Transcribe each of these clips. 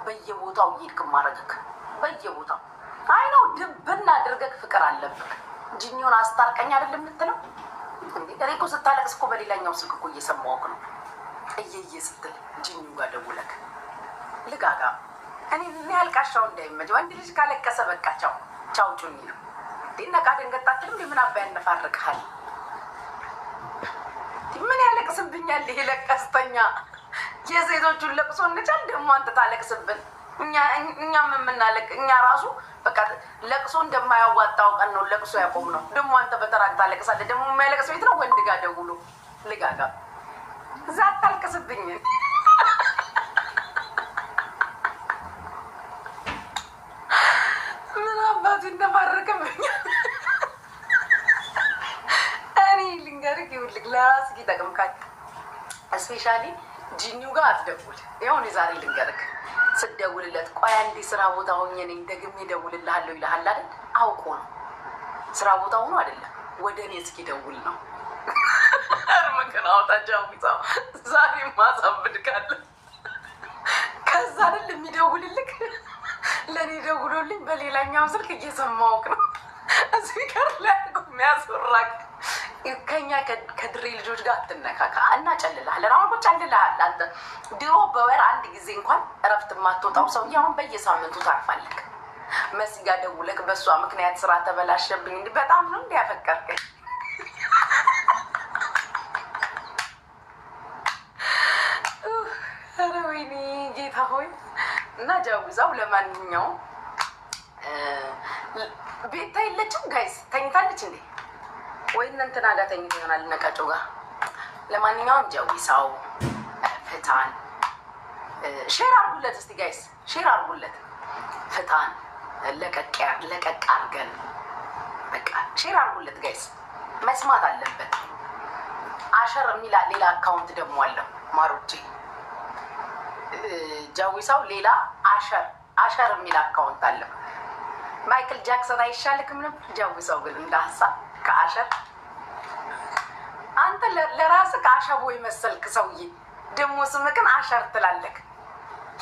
በየቦታው ይልክ ማረግክ በየቦታው አይ ነው ድብና አድርገክ ፍቅር አለብክ ጂኒውን አስታርቀኝ አይደል የምትለው እንዴ? እኔ እኮ ስታለቅስ እኮ በሌላኛው ስልክ እኮ እየሰማሁክ ነው። እየየ ስትል ጂኒው ጋር ደውለክ ልጋጋ እኔ ያልቃሻው እንዳይመጅ ወንድ ልጅ ካለቀሰ በቃ ቻው ቻው ጩኒ ነው ዲነቃ ደንገጣትም ምን አባ ያነፋርቅሃል? ምን ያለቅስብኛል? ይሄ ለቀስተኛ የሴቶቹን ለቅሶ እንቻል ደግሞ አንተ ታለቅስብን። እኛም የምናለቅ እኛ ራሱ በቃ ለቅሶ እንደማያዋጣው ቀን ነው ለቅሶ ያቆም ነው። ደግሞ አንተ በተራክ ታለቅሳለህ። ደግሞ የማይለቅስ ቤት ነው ወንድ ጋር ደውሎ ልጋጋ ዛት ታልቅስብኝ። ምን አባቱ እንደማረከብኝ እኔ ልንገርህ ይኸውልህ ለራስህ ይጠቅምካል። ስፔሻሊ ጂኒው ጋር አትደውል። ይኸውልህ ዛሬ ልንገርህ ስደውልለት ቆይ አንዴ ስራ ቦታ ሆኜ ነኝ ደግሜ እደውልልሃለሁ ይልሃል አይደል? አውቆ ነው ስራ ቦታ ሆኖ አይደለም ወደ እኔ እስኪ ደውል ነው። አርመከና አውጣጃው ይዛው ዛሬ ማሳብድካለ ከዛ አይደል የሚደውልልክ ለኔ ደውሎልኝ በሌላኛው ስልክ እየሰማሁክ ነው። ስፒከር ላይ የሚያስወራክ ከኛ ከድሬ ልጆች ጋር አትነካካ እና ጨልልሃል። አሁን ጨልልሃል አንተ ድሮ በወር አንድ ጊዜ እንኳን እረፍት የማትወጣው ሰውዬ አሁን በየሳምንቱ ታርፋለክ። መሲ ጋር ደውለክ በእሷ ምክንያት ስራ ተበላሸብኝ እንዲህ በጣም ነው እንዲያፈቀርከኝ። ኧረ ወይኔ ጌታ ሆይ እና ጃዊዛው ለማንኛውም ቤታ የለችም ጋይስ ተኝታለች እንዴ? ወይ እንትና ጋር ተኝቶ ይሆናል ነቃጮ ጋር። ለማንኛውም ጃዊሳው ፍታን ሼር አርጉለት እስቲ ጋይስ ሼር አርጉለት። ፍታን ለቀቅ አርገን በቃ ሼር አርጉለት ጋይስ መስማት አለበት። አሸር የሚላ ሌላ አካውንት ደግሞ አለው ማሮቼ። ጃዊሳው ሌላ አሸር የሚል አካውንት አለው። ማይክል ጃክሰን አይሻልክም ነበር? ጃዊሳው ግን እንደ ሀሳብ ከአሸር አንተ ለራስህ ከአሸቦ ይመሰልክ ሰውዬ ደግሞ ስምክን አሸር ትላለክ።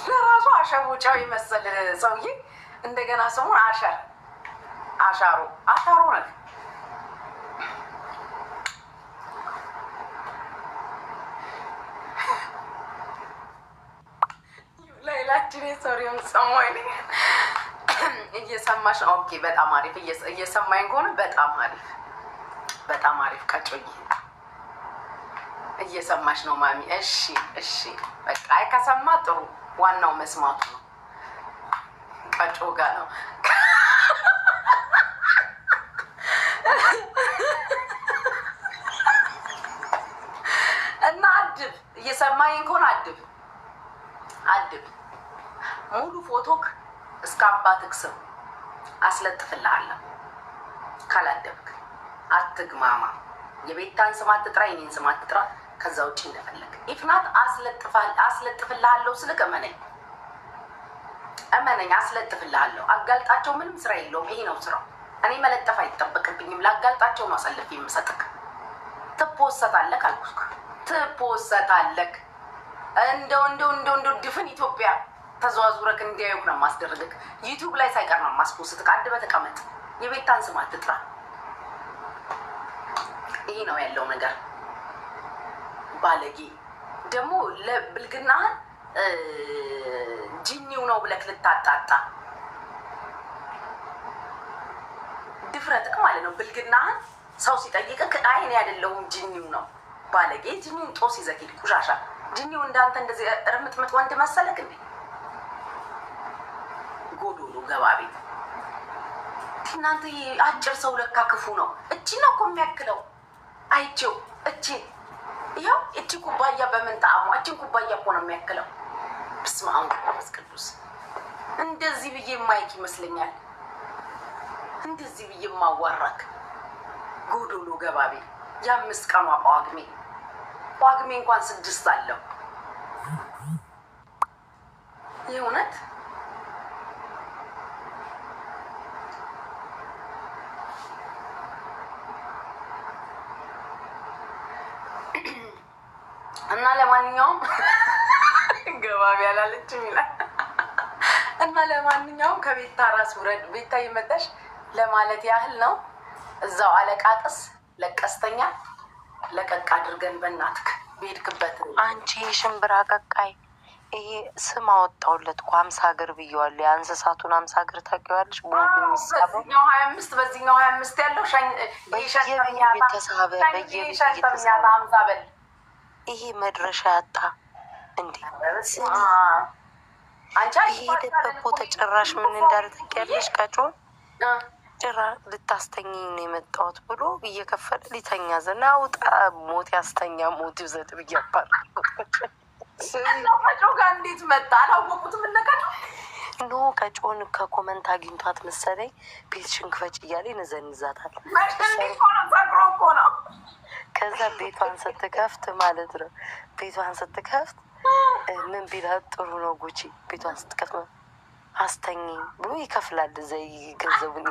ለራሱ አሸቦ ጫው ይመሰል ሰውዬ እንደገና ስሙን አሻሮ ነህ። ላይላችን ሶሪም ሰሞይ እየሰማሽ ነው? ኦኬ በጣም አሪፍ። እየሰማኝ ከሆነ በጣም አሪፍ ቀጮዬ እየሰማሽ ነው ማሚ? እሺ በቃ አይ ከሰማ ጥሩ። ዋናው መስማቱ ነው። ቀጮ ጋር ነው እና አድብ። እየሰማኝ ከሆነ አድብ። ሙሉ ፎቶክ እስከ አባትክ ስም አስለጥፍልሃለሁ። ካላደብክ አትግማማ። የቤታን ስም አትጥራ፣ የኔን ስም አትጥራ። ከዛ ውጭ እንደፈለግ ኢፍናት አስለጥፍልሃለሁ ስልክ እመነኝ አስለጥፍልሃለሁ። አጋልጣቸው ምንም ስራ የለውም። ይሄ ነው ስራው። እኔ መለጠፍ አይጠበቅብኝም። ላጋልጣቸው ነው አሳልፌ የምሰጥክ። ትፖሰታለክ አልኩክ፣ ትፖሰታለክ። እንደው ድፍን ኢትዮጵያ ተዘዋዙረክ እንዲያዩክ ነው ማስደረግክ። ዩቲዩብ ላይ ሳይቀር ነው ማስፖስትክ። አድበህ ተቀመጥ። የቤታን ስም አትጥራ። ይሄ ነው ያለው ነገር። ባለጌ ደግሞ ለብልግናህን ጂኒው ነው ብለክ ልታጣጣ ድፍረትክ ማለት ነው። ብልግናህን ሰው ሲጠይቅክ አይ እኔ አይደለሁም ጂኒው ነው። ባለጌ ጂኒውን ጦስ ይዘህ ሂድ። ቁሻሻ ጂኒው እንዳንተ እንደዚህ እርምጥምጥ ወንድ መሰለክ እንዴ? ጎዶሎ ገባቤ እናንተ። አጭር ሰው ለካ ክፉ ነው። እቺ ነው እኮ የሚያክለው አይቼው ይኸው እቺ ኩባያ በምን ጣዕሙ እቺን ኩባያ እኮ ነው የሚያክለው። በስመ አብ ወመንፈስ ቅዱስ። እንደዚህ ብዬ ማይክ ይመስለኛል። እንደዚህ ብዬ ማዋራክ ጎዶሎ ገባቤ። የ5 ቀኗ ጳጉሜ እንኳን 6 አለው። የእውነት እና ለማንኛውም ገባቢ ያላለችም ይላል ለማንኛውም ከቤታ ራስ ውረድ። ቤታ ይመጣሽ ለማለት ያህል ነው። እዛው አለቃቅስ ለቀስተኛ ለቀቅ አድርገን በእናትክ ቤድክበት። አንቺ ሽምብራ ቀቃይ ይሄ ስም አወጣውለት እኮ 50 እግር ብየዋለሁ። የእንስሳቱን 50 እግር ታውቂዋለሽ? ቦምብ የሚሳበው በዚህኛው 25 በዚህኛው 25 ያለው በየቤተሰብ በል ይሄ መድረሻ ያጣ እንዴ! አንቺ የሄደበት ቦታ ጭራሽ ምን እንዳለ ታውቂያለሽ? ቀጮን ጭራ ልታስተኛኝ ነው የመጣሁት ብሎ እየከፈለ ሊተኛ ዘና ውጣ ሞት ያስተኛ ሞት ይውሰድ ብያባል። ቀጮ ጋር እንዴት መጣ አላወቁትም። እነቀጮ ኖ ቀጮን ከኮመንት አግኝቷት መሰለኝ ቤትሽን ክፈች እያለ ይነዘንዛታል። ጸጉሮ እኮ ነው። ከዛ ቤቷን ስትከፍት ማለት ነው ቤቷን ስትከፍት ምን ቢላት ጥሩ ነው ጉቺ ቤቷን ስትከፍት አስተኝ ብሎ ይከፍላል። እዛ ገንዘቡን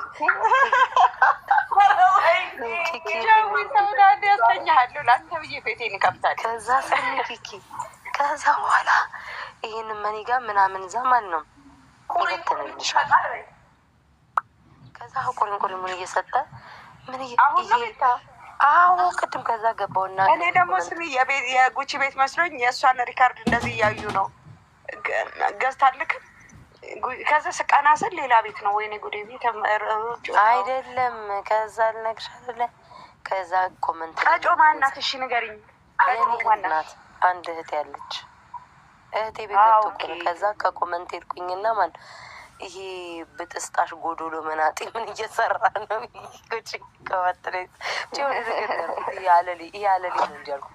ያስተኛሃለሁ ለአንተ ብዬ ቤቴን ይከፍታል። ከዛ ስንኪኪ ከዛ በኋላ ይህን መኒ ጋር ምናምን ዘማን ነው ይበትንልሻል። ከዛ ቁሪሙን እየሰጠ ምን አዎ ቅድም ከዛ ገባውና እኔ ደግሞ ስሚ የጉቺ ቤት መስሎኝ የእሷን ሪካርድ እንደዚህ እያዩ ነው ገዝታልክ። ከዛ ስቃና ስል ሌላ ቤት ነው። ወይኔ ጉዴ ቤት አይደለም። ከዛ ልነግርሻለሁ። ከዛ ኮመንት ቀጮ ማናት? እሺ ንገሪኝ። ናት አንድ እህት ያለች እህቴ ቤት ገብቶ ከዛ ከኮመንት ሄድኩኝና ማለት ይሄ ብጥስጣሽ ጎዶሎ መናጤ ምን እየሰራ ነው? ጉቺ ከወጥሬት ያለሊ ያለሊ ነው እንጂ አልኩ።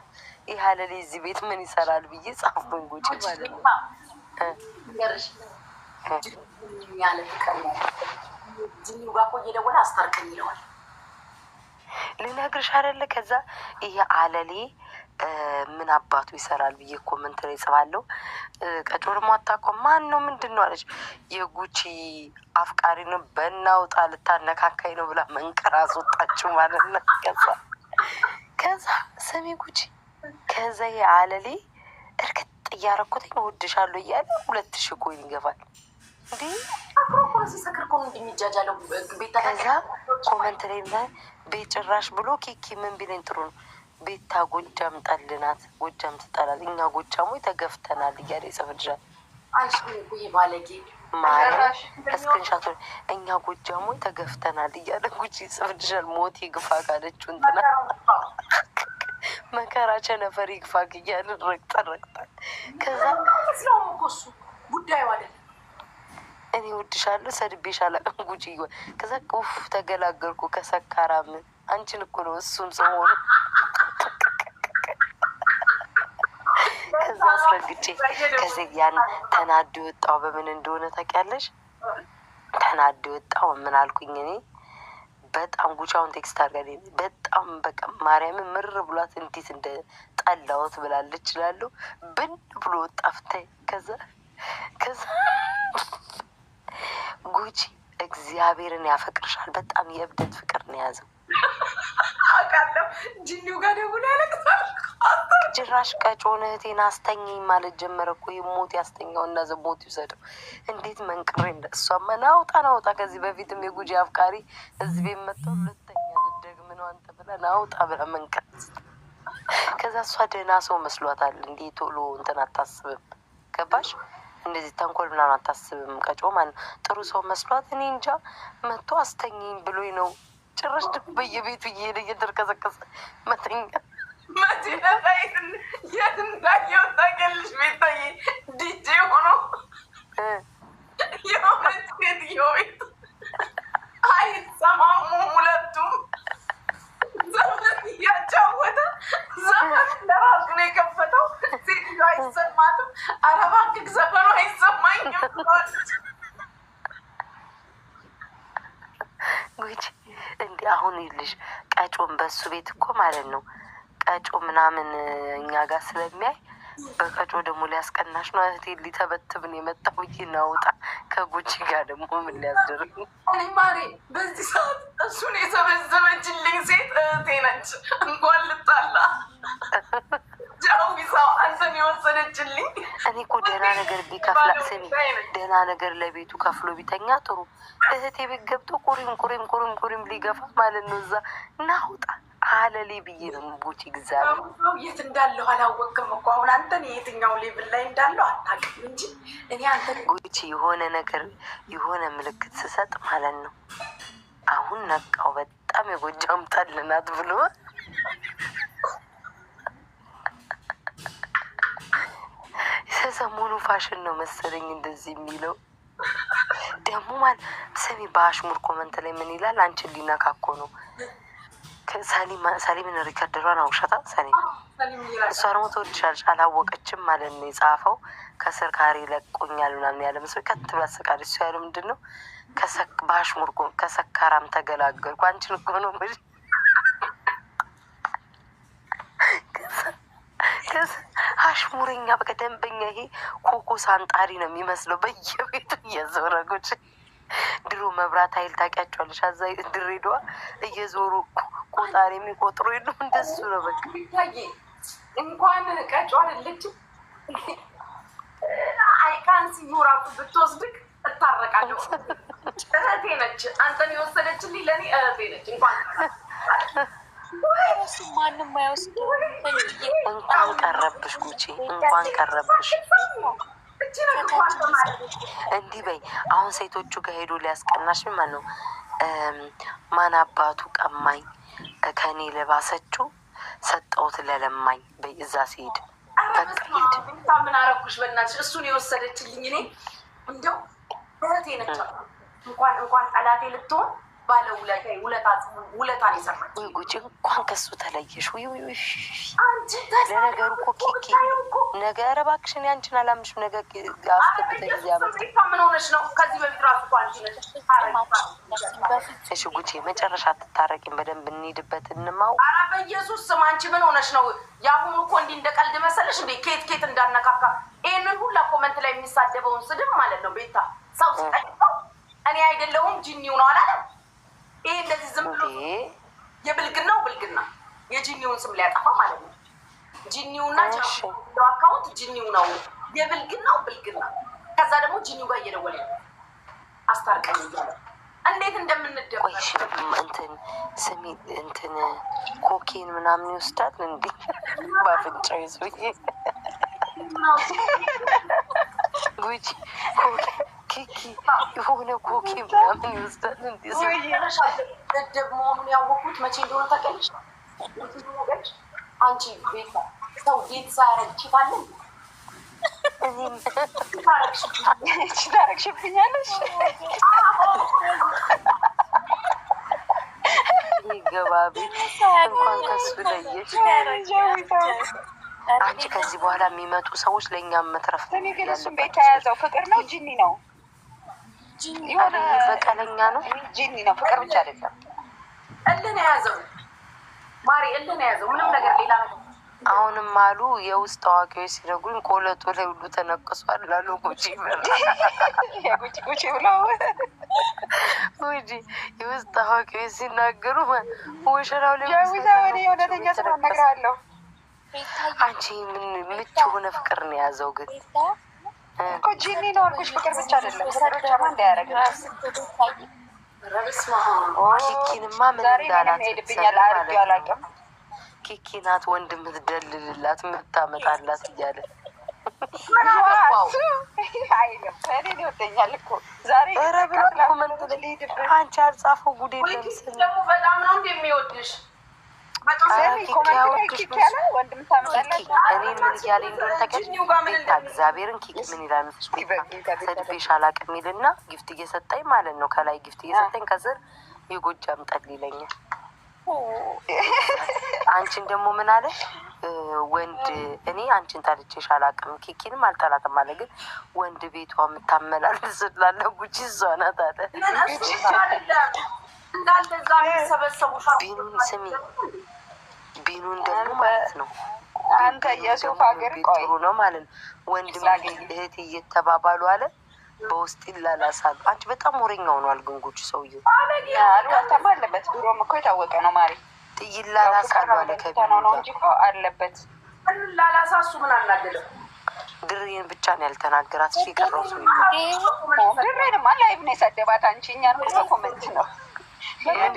ይሄ ያለሊ እዚህ ቤት ምን ይሰራል ብዬ ጻፍኩኝ። ጉቺ ማለት ነው ያለ ፍቅር ነው ጅኒው ጋር እኮ እየደወለ አስታርቀኝ ይለዋል። ልነግርሽ አይደለ? ከዛ ይሄ አለሌ ምን አባቱ ይሰራል ብዬ ኮመንት ላይ ጽፋለሁ። ቀጮ ደግሞ አታውቀውም። ማን ነው ምንድን ነው አለች። የጉቺ አፍቃሪ ነው በናውጣ ልታነካካኝ ነው ብላ መንቀር አስወጣችው ማለት ነው። ከዛ ስሚ ጉቺ ከዛ የአለሌ እርግጥ እያረኩትኝ እወድሻለሁ እያለ 2000 ኮይን ይገባል። እንዴ ሲሰክር እኮ እንደሚጃጃለው ቤታ ከዛ ኮመንት ላይ ቤት ጭራሽ ብሎ ኪኪ ምን ቢለኝ ጥሩ ነው ቤታ ጎጃም ጠልናት ጎጃም ትጠላል እኛ ጎጃሞች ተገፍተናል እያለ ይጽፍልሻል። አንቺ ጉይ ባለጌ ማራሽ እስክንሻቶ እኛ ጎጃሞች ተገፍተናል እያለ ጉቺ ይጽፍልሻል። ሞት ይግፋ ካለችው እንትና መከራ ቸነፈር ይግፋ እያለ ረግጠረግጣል። ከዛ ነው እሱ ጉዳዩ አይደለም። እኔ እወድሻለሁ ሰድቤሻለሁ ጉቺ ይወ ከዛ ኡፍ ተገላገልኩ ከሰካራም አንቺን እኮ ነው እሱም ሰው ሆኖ ከዛ አስረግጬ ከዚህ ያን ተናዶ ወጣው በምን እንደሆነ ታውቂያለሽ? ተናዶ ወጣው ምን አልኩኝ እኔ በጣም ጉቻውን ቴክስት አድርጋለኝ በጣም በቃ ማርያምን ምር ብሏት እንዴት እንደ ጠላሁት ብላለች እላለሁ። ብን ብሎ ወጣ ፍታይ ከዛ ጉቺ እግዚአብሔርን ያፈቅርሻል። በጣም የእብደት ፍቅር ነው የያዘው። አውቃለሁ ጅኒው ጋር ደውሎ ያለቅሳል። ጭራሽ ቀጮን እህቴን አስተኛኝ ማለት ጀመረ እኮ የሞት ያስተኛው እና ዘሞት ይውሰደው። እንዴት መንቅሬ እሷማ ናውጣ ከዚህ በፊትም የጉጂ አፍቃሪ ህዝብ የመጣው ሁለተኛ ልደግም ነው አንተ ብላ ናውጣ ብላ መንቀር። ከዛ እሷ ደህና ሰው መስሏታል። እንዲህ ቶሎ እንትን አታስብም። ገባሽ? እንደዚህ ተንኮል ምናምን አታስብም። ቀጮ ማለት ጥሩ ሰው መስሏት እኔ እንጃ መጥቶ አስተኛኝ ብሎኝ ነው። ጭራሽ ደግሞ በየቤቱ እየሄደ እየተርከሰከሰ መተኛ መዲና ሳይት የት እንዳየው ታውቂያለሽ? ቤታዬ ዲጄ ሆኖ የሆነች ሴትዮ ቤት አይሰማሙም ሁለቱም ዘመን እያጫወተ ዘመን ለራሱ ነው የከፈተው። ሴትዮ አይሰማትም። ኧረ እባክህ ዘመኑ አይሰማኝም ብሏለች። ጉቺ እንዲህ አሁን ይልሽ ቀጮን በሱ ቤት እኮ ማለት ነው ቀጮ ምናምን እኛ ጋር ስለሚያይ በቀጮ ደግሞ ሊያስቀናሽ ነው። እህቴ ሊተበትብን የመጣው ናውጣ ከጉቺ ጋር ደግሞ ምን ሊያስደርግ ማሬ በዚህ ሰዓት እሱን የሰበሰበችልኝ ሴት እህቴ ነች። እንኳን ልጣላ ጃዊሳው አንተን የወሰደችልኝ። እኔ እኮ ደህና ነገር ቢከፍላ ስሚ፣ ደህና ነገር ለቤቱ ከፍሎ ቢተኛ ጥሩ። እህቴ ቤት ገብቶ ቁሪም ሊገፋ ማለት ነው። እዛ እናውጣ አለሌ ብዬ ነው ቦቼ እግዚአብሔር። የት እንዳለሁ አላወቅም እኮ አሁን አንተን የትኛው ሌብል ላይ እንዳለሁ አታውቅም እንጂ እኔ አንተን ጎቺ የሆነ ነገር የሆነ ምልክት ስሰጥ ማለት ነው። አሁን ነቃው በጣም የጎጃም ጠልናት ብሎ ሰሞኑ ፋሽን ነው መሰለኝ እንደዚህ የሚለው ደግሞ ማለት ሰሚ በአሽሙር ኮመንት ላይ ምን ይላል? አንቺን ሊነካኮ ነው ሳሊምን ሪከርደሯን አውሻታ ሳሊም እሷ ደግሞ ትወድሻለች አላወቀችም ማለት ነው የጻፈው። ከስር ካሬ ለቆኛል ምናምን ያለ መስሎኝ ከት ብላ ስቃለች። እሱ ያለው ምንድን ነው? በአሽሙር ከሰካራም ተገላገልኩ አንቺን እኮ ነው ምን አሽሙረኛ በቃ ደንበኛ። ይሄ ኮኮ ሳንጣሪ ነው የሚመስለው በየቤቱ እየዞረጎች ድሮ መብራት ኃይል ታውቂያቸዋለሽ? አዛ ድሬዳዋ እየዞሩ ቆጣሪ የሚቆጥሩ የለም እንደሱ ነው በቃ። እንኳን ቀጮ አይደለችም አይካንስ ዩራቱ ብትወስድክ እታረቃለሁ። እህቴ ነች። አንተን የወሰደችልኝ ለእኔ እህቴ ነች። እንኳን እሱ ማንም አይወስደው። እንኳን ቀረብሽ ጉቺ፣ እንኳን ቀረብሽ። እንዲህ በይ አሁን ሴቶቹ ጋር ሄዶ ሊያስቀናሽ ምን ነው? ማን አባቱ ቀማኝ ከኔ ለባሰችው ሰጠውት ለለማኝ በይ። እዛ ሲሄድ በቃ ሄድ። ምን አረኩሽ በእናትሽ? እሱን የወሰደችልኝ እኔ እንደው እህቴ ነች። እንኳን ጠላቴ ልትሆን ባለ ውለታን የሰራች ጉቺ። እንኳን ከሱ ተለየሽ። ለነገሩ እኮ ኪኪ ነገር እባክሽን ያንቺን አላምንሽም። ነገ አስገብተን ምን ሆነሽ ነው? ከዚህ በፊት ራሱ እኮ አንቺ ነሽ። እሺ ጉቺ መጨረሻ ትታረቂን በደንብ እንሂድበት እንማው። ኧረ በኢየሱስ ስም አንቺ ምን ሆነሽ ነው? የአሁኑ እኮ እንዲህ እንደ ቀልድ መሰለሽ እንዴ? ኬት እንዳነካካ ይህንን ሁላ ኮመንት ላይ የሚሳደበውን ስድብ ማለት ነው። ቤታ ሰው ሲጠይቀው እኔ አይደለሁም ጂኒው ነው አላለም። ይሄ እንደዚህ ዝም ብሎ የብልግናው ብልግና የጂኒውን ስም ሊያጠፋ ማለት ነው። ጂኒውና አካውንት ጂኒው ነው የብልግናው ብልግና። ከዛ ደግሞ ጂኒው ጋር እየደወለ ያለ አስታርቀኝ እያለ እንዴት እንደምንደበቅ እንትን ስሚ እንትን ኮኬን ምናምን ይወስዳል እንዲ ባፍንጫው ይዞዬ ጉቺ ኪኪ የሆነ ኮኬ ምናምን ይወስዳል እንዲ ደደብ መሆኑን ያወቁት መቼ እንደሆነ ታውቂያለሽ? አንቺ ቤታ ሰው ቤት ሳያረግ ችታለን እኔም ታረግሽብኛለሽ ገባቢ እንኳን ከሱ ለየሽ። አንቺ ከዚህ በኋላ የሚመጡ ሰዎች ለእኛም መትረፍ እኔ ግን እሱም ቤት ተያዘው ፍቅር ነው ጂኒ ነው የሆነ በቀለኛ ነው ጂኒ ነው ፍቅር ብቻ አይደለም። እልን የያዘው ማሪ እልን የያዘው ምንም ነገር ሌላ ነገር አሁንም አሉ የውስጥ ታዋቂዎች ሲነግሩኝ ቆለጡ ላይ ሁሉ ተነቅሷል ላሉ ጉቺ ጉቺ ብለው ጉቺ የውስጥ ታዋቂዎች ሲናገሩ ወሸራው ላይ ጃዊዛወኔ የእውነተኛ ስራ እነግርሃለሁ። አንቺ ምን ምቹ ሆነ ፍቅር ነው የያዘው ግን እኮ ጂኒ ነው አልኩሽ። ፍቅር ብቻ አይደለም ፍቅር ብቻ ማ እንዳያረግ ኪኪንማ ምን እንዳላት ሄድብኛል አርጌ አላውቅም። ኪኪ ናት ወንድ ምትደልልላት ምታመጣላት እያለ አይልም። እኔ ይወደኛል እኮ ዛሬ ኮመንት ላይ አንቺ አልጻፈው ጉዴ ለምስል ደግሞ በጣም ነው እንደሚወድሽ እኔ ምን እያለኝ እንደሆነ ታውቂያለሽ? እግዚአብሔርን ኪኪ ምን ይላል ሰድቤሽ አላውቅም የሚልና ጊፍት እየሰጠኝ ማለት ነው። ከላይ ጊፍት እየሰጠኝ ከስር የጎጃም ጠል ይለኛል። አንቺን ደግሞ ምን አለ ወንድ እኔ አንቺን ጠልቼሽ አላውቅም ኪኪንም አልጠላትም አለ። ግን ወንድ ቤቷ የምታመላልስ ስላለ ጉቺ እሷ ናት አለ። ቢኑን ስሚ ቢኑን ደግሞ ማለት ነው አንተ የሱፍ ሀገር ጥሩ ነው ማለት ነው። ወንድም እህት እየተባባሉ አለ በውስጥ ይላላሳሉ። አንቺ በጣም ወሬኛ ሆኗል ግን ጉቺ ሰውዬው አልዋታም አለበት። ድሮም እኮ የታወቀ ነው ማሪ ይላላሳሉ አለ ከቢኑ ነው እንጂ እኮ አለበት ላላሳሱ ምን አናደደው? ድሬን ብቻ ነው ያልተናገራት። እሺ ቀረሱ ድሬንማ ላይቭ ነው የሰደባት። አንቺ እኛን እኮ ኮመንት ነው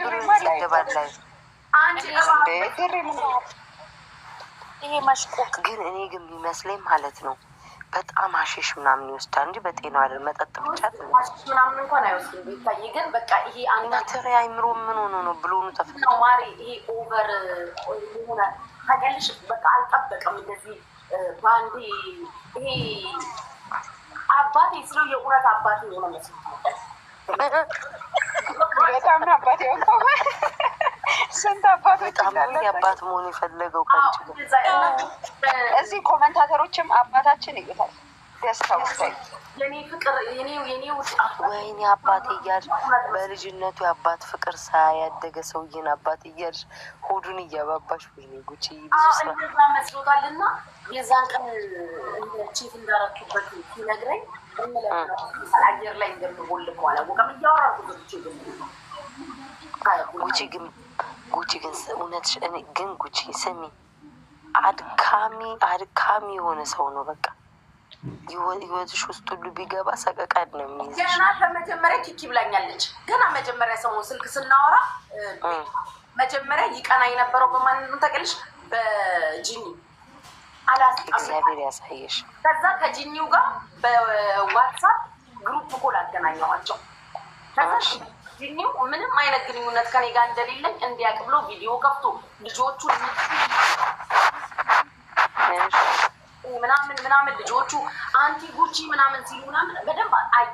ድሬማ ላይ ተባላይ አንቺ ድሬ ምን ይሄ ማሽቆቅ ግን እኔ ግን የሚመስለኝ ማለት ነው በጣም አሽሽ ምናምን ይወስዳል እንጂ በጤናው አይደል። መጠጥ ብቻ ምናምን እንኳን አይወስድም። ቤታዬ ግን በቃ ይሄ አናተሪ አይምሮ ምን ሆኖ ነው ብሎኑ ተፈጥሮ ማሪ ይሄ ኦቨር ሆነ ታገልሽ። በቃ አልጠበቀም እንደዚህ ባንዴ። ይሄ አባቴ ስለው የእውነት አባቴ የሆነ መስሎት ነበር። በጣም ነው አባቴ የሆነው። ስንት አባቶች በጣም የአባት መሆን የፈለገው ከአንቺ ጋር እዚህ ኮመንታተሮችም አባታችን ይሉታል። ደስታ ውስታይ የኔ ፍቅር የኔ ውጣት ወይኔ አባቴ እያልሽ በልጅነቱ የአባት ፍቅር ሳያደገ ሰውዬን አባቴ እያልሽ ሆዱን እያባባሽ ወይኔ ጉቺ ብዙ ስራ እንደዛ መስሎታልና የዛን ቀን ቺት እንዳረኩበት ሲነግረኝ አየር ላይ እንደምቦልከው አላወቀም። እያወራሁ ጉቺ ግን እውነትሽ እኔ ግን ጉቺ ስሚ አድካሚ የሆነ ሰው ነው። በቃ ህይወትሽ ውስጥ ሁሉ ቢገባ ሰቀቀድ ነው የሚይዝሽ። ገና ከመጀመሪያ ኪኪ ብላኛለች። ገና መጀመሪያ ሰሞን ስልክ ስናወራ መጀመሪያ ይቀና የነበረው በማንም ተቀልሽ በጂኒ እግዚአብሔር ያሳየሽ። ከዛ ከጂኒው ጋር በዋትሳፕ ግሩፕ ኮል አገናኘዋቸው። ከዛ ጂኒው ምንም አይነት ግንኙነት ከኔ ጋር እንደሌለኝ እንዲያውቅ ብሎ ቪዲዮ ከፍቶ ልጆቹን ምናምን ልጆቹ አንቲ ጉቺ ምናምን ሲሉ ምናምን በደንብ አየ።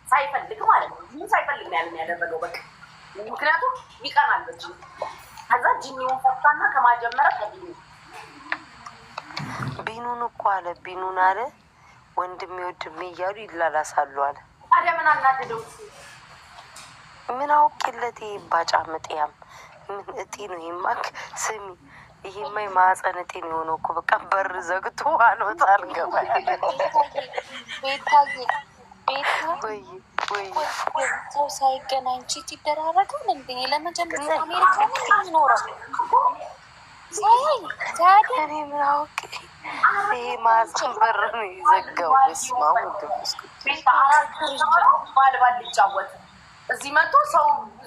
ሳይፈልግ ማለት ነው። ምን ሳይፈልግ ነው ያለን ያደረገው በቃ ምክንያቱም ይቀናል በጂ። ከዛ ጂኒውን ፈታና ከማጀመረ ከቢኑ ቢኑን እኮ አለ ቢኑን አለ ወንድሜ እያሉ ይላላሳሉ አለ። ታዲያ ምን አናደደው? ምን አውቄለት ባጫ መጤያም ምን እጤ ነው ይማክ ስሚ ይሄማ የማህፀን እጤ ነው የሆነው እኮ በቃ በር ዘግቶ አልወጣ አልገባ ወይ ሰው ሳይገናኝ ቺት ይደራረጋል እንዴ? ለመጀመሪያ አሜሪካ ነው የሚኖረው። እኔ ምን አውቄ ይሄ ማህፀን በር ነው የዘጋው። በስመ አብ ወደስ ባልባል ሊጫወት እዚህ መጥቶ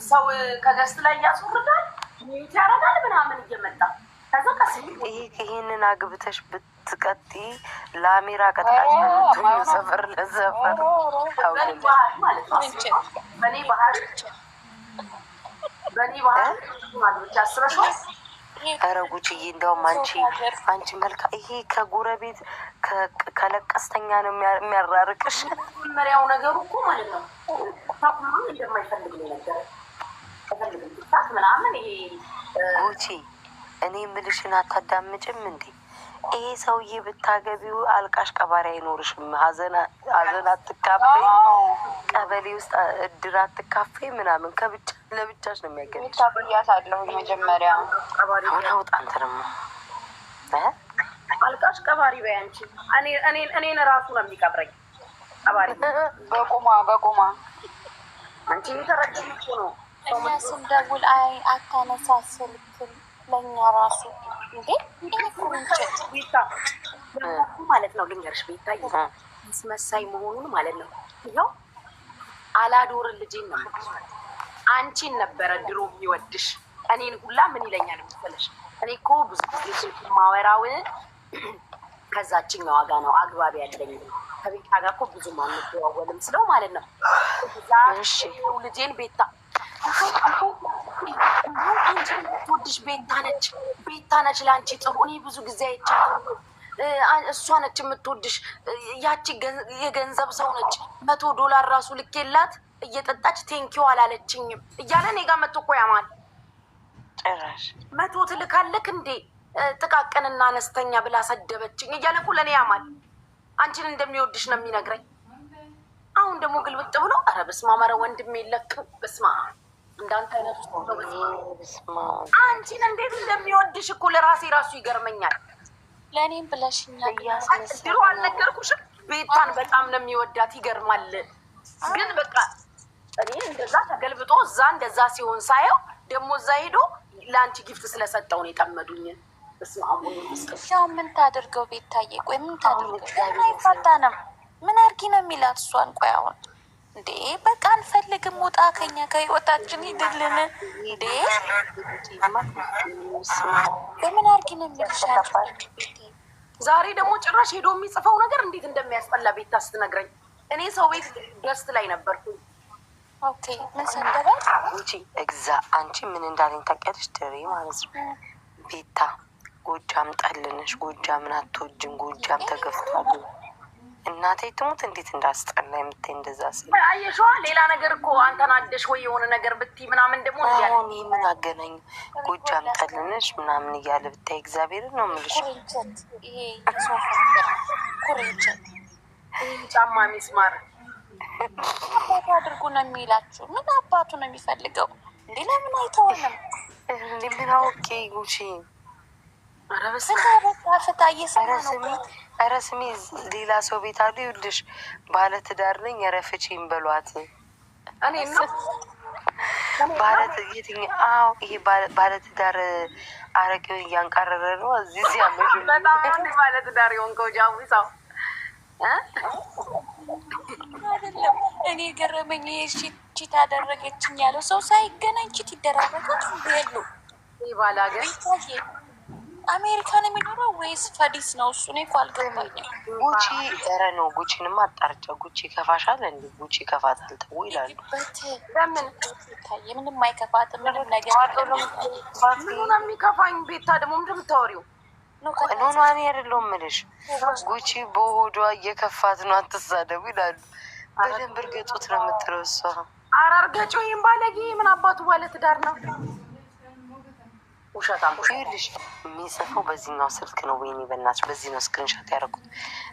ሰው ከገስት ላይ ያስወርዳል ያረጋል ምናምን እየመጣ ከዛ ይሄንን አግብተሽ ብትቀጥይ ለአሜራ ቀጥቃጭ ነው ሰፈር ለሰፈር ማለት ነው። በኔ ባህል ማግብቻ አስበሽው ኧረ ጉቺዬ እንደውም አንቺ መልካ ይሄ ከጎረቤት ከለቀስተኛ ነው የሚያራርቅሽ። መጀመሪያው ነገሩ እኮ ማለት ነው ታቁም እንደማይፈልግ ነው ነገር ተፈልግ ምናምን ይሄ ጉቺ እኔ ምልሽን አታዳምጭም እንዴ? ይሄ ሰውዬ ብታገቢው አልቃሽ ቀባሪ አይኖርሽም። ሀዘን አትካፈይ፣ ቀበሌ ውስጥ እድር አትካፈይ ምናምን ከብቻ ለብቻሽ ነው የሚያገኝሽ። ታብያታለሁ መጀመሪያ አሁን አውጣ እንትንማ አልቃሽ ቀባሪ በይ አንቺ። እኔን ራሱ ነው የሚቀብረኝ ቀባሪ በቁማ አንቺ የተረጅም እኮ ነው። እኛ ስንደውል አታነሳ ስልክ ለእኛ ራሱ እንዴ ኩርንቸት ቤታ ማለት ነው። ልንገርሽ ቤታ አስመሳይ መሆኑን ማለት ነው። ይኸው አላዶርን ልጄን ነው አንቺን ነበረ ድሮ የሚወድሽ እኔን ሁላ ምን ይለኛል መሰለሽ? እኔ እኮ ብዙ ጊዜ ስልክ ማወራውን ከዛችኛዋ ጋር ነው አግባቢ ያለኝ ከቤታ ጋር እኮ ብዙም አንደዋወልም ስለው ማለት ነው። እሺ ልጄን ቤታ አንቺ የምትወድሽ ቤታ ነች ለአንቺ ጥሩ። እኔ ብዙ ጊዜ አይቻለሁ። እሷ ነች የምትወድሽ። ያቺ የገንዘብ ሰው ነች። $100 ራሱ ልኬላት እየጠጣች ቴንኪው አላለችኝም እያለ እኔ ጋር መቶ እኮ ያማል። ጭራሽ 100 ትልካለክ እንዴ ጥቃቅንና አነስተኛ ብላ ሰደበችኝ እያለ እኮ ለእኔ ያማል። አንቺን እንደሚወድሽ ነው የሚነግረኝ። አሁን ደግሞ ግልብጥ ብሎ ኧረ በስመ አብ ኧረ ወንድሜ የለክም በስመ አብ እንዳንተ አይነቱ አንቺን እንዴት እንደሚወድሽ እኮ ለራሴ ራሱ ይገርመኛል። ለእኔም ብለሽኛል። ድሮ አልነገርኩሽም? ቤታን በጣም ነው የሚወዳት። ይገርማል። ግን በቃ እኔ እንደዛ ተገልብጦ እዛ እንደዛ ሲሆን ሳየው ደግሞ እዛ ሄዶ ለአንቺ ጊፍት ስለሰጠውን የጠመዱኝ ያው ምን ታደርገው ቤታዬ? ቆይ ምን ታደርገው? ለምን አይፋታንም? ምን አርጊ ነው የሚላት እሷን? ቆይ አሁን እንዴ በቃ አንፈልግም፣ ውጣ ከኛ ከህይወታችን ሂድልን እንዴ። በምን አርጊ ነው የሚልሻል? ዛሬ ደግሞ ጭራሽ ሄዶ የሚጽፈው ነገር እንዴት እንደሚያስጠላ ቤታ ስትነግረኝ፣ እኔ ሰው ቤት ገስት ላይ ነበርኩ። ኦኬ ምን ሰደበ ጉቺ እግዛ አንቺ ምን እንዳለኝ ታውቂያለሽ? ድሬ ማለት ነው ቤታ ጎጃም ጠልነሽ ጎጃምን አትወጂም፣ ጎጃም ተገፍቷል። እናቴ ትሙት እንዴት እንዳስጠላ የምታይ እንደዛ ሲ አየሽዋ። ሌላ ነገር እኮ አንተን አደሽ ወይ የሆነ ነገር ብትይ ምናምን ደግሞ አሁን ይህ ምን አገናኝ? ጎጃም ጠልነሽ ምናምን እያለ ብታይ እግዚአብሔርን ነው የምልሽ። ጫማ ሚስማር አባቱ አድርጎ ነው የሚላችሁ። ምን አባቱ ነው የሚፈልገው እንዴ? ለምን አይተወንም? ምን አውቄ ጉቺ ኧረ ስሚ ሌላ ሰው ቤት አሉ። ይኸውልሽ ባለትዳር ነኝ ኧረ ፍቺኝ በሏት። እኔ የትኛው ይሄ ባለትዳር አረቄውን እያንቀረረ ነው። እዚህ ያመሽ ባለትዳር የሆንከው ጃዊ ሰው አይደለም። እኔ ገረመኝ። ቺት አደረገችኝ ያለው ሰው ሳይገናኝ ቺት ይደራረጋል ሁሉ ባላገር አሜሪካን የሚኖረው ወይስ ፈዲስ ነው? እሱ እኔ እኮ አልገባኝም። ጉቺ ኧረ ነው ጉቺንማ አጣርቻ ጉቺ ከፋሻል እንዲ ጉቺ ከፋታል ተው ይላሉ። ለምን ታየ? ምንም አይከፋትም። ምንም ነገር ነው የሚከፋኝ። ቤታ ደግሞ ምንድን የምታወሪው? ኖኖ እኔ አይደለሁም የምልሽ ጉቺ በሆዷ እየከፋት ነው አትሳደቡ ይላሉ። በደንብ እርገጡት ነው የምትለው እሷ። ኧረ እርገጪው ይሄን ባለጌ ምን አባቱ ባለትዳር ነው? ውሸታም ይኸውልሽ የሚጽፈው በዚህኛው ስልክ ነው። ወይኔ በእናትሽ በዚህ ነው ስክሪንሻት ያደረኩት።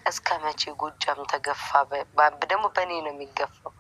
እስከ መቼ ጎጃም ተገፋ? ደግሞ በእኔ ነው የሚገፋው።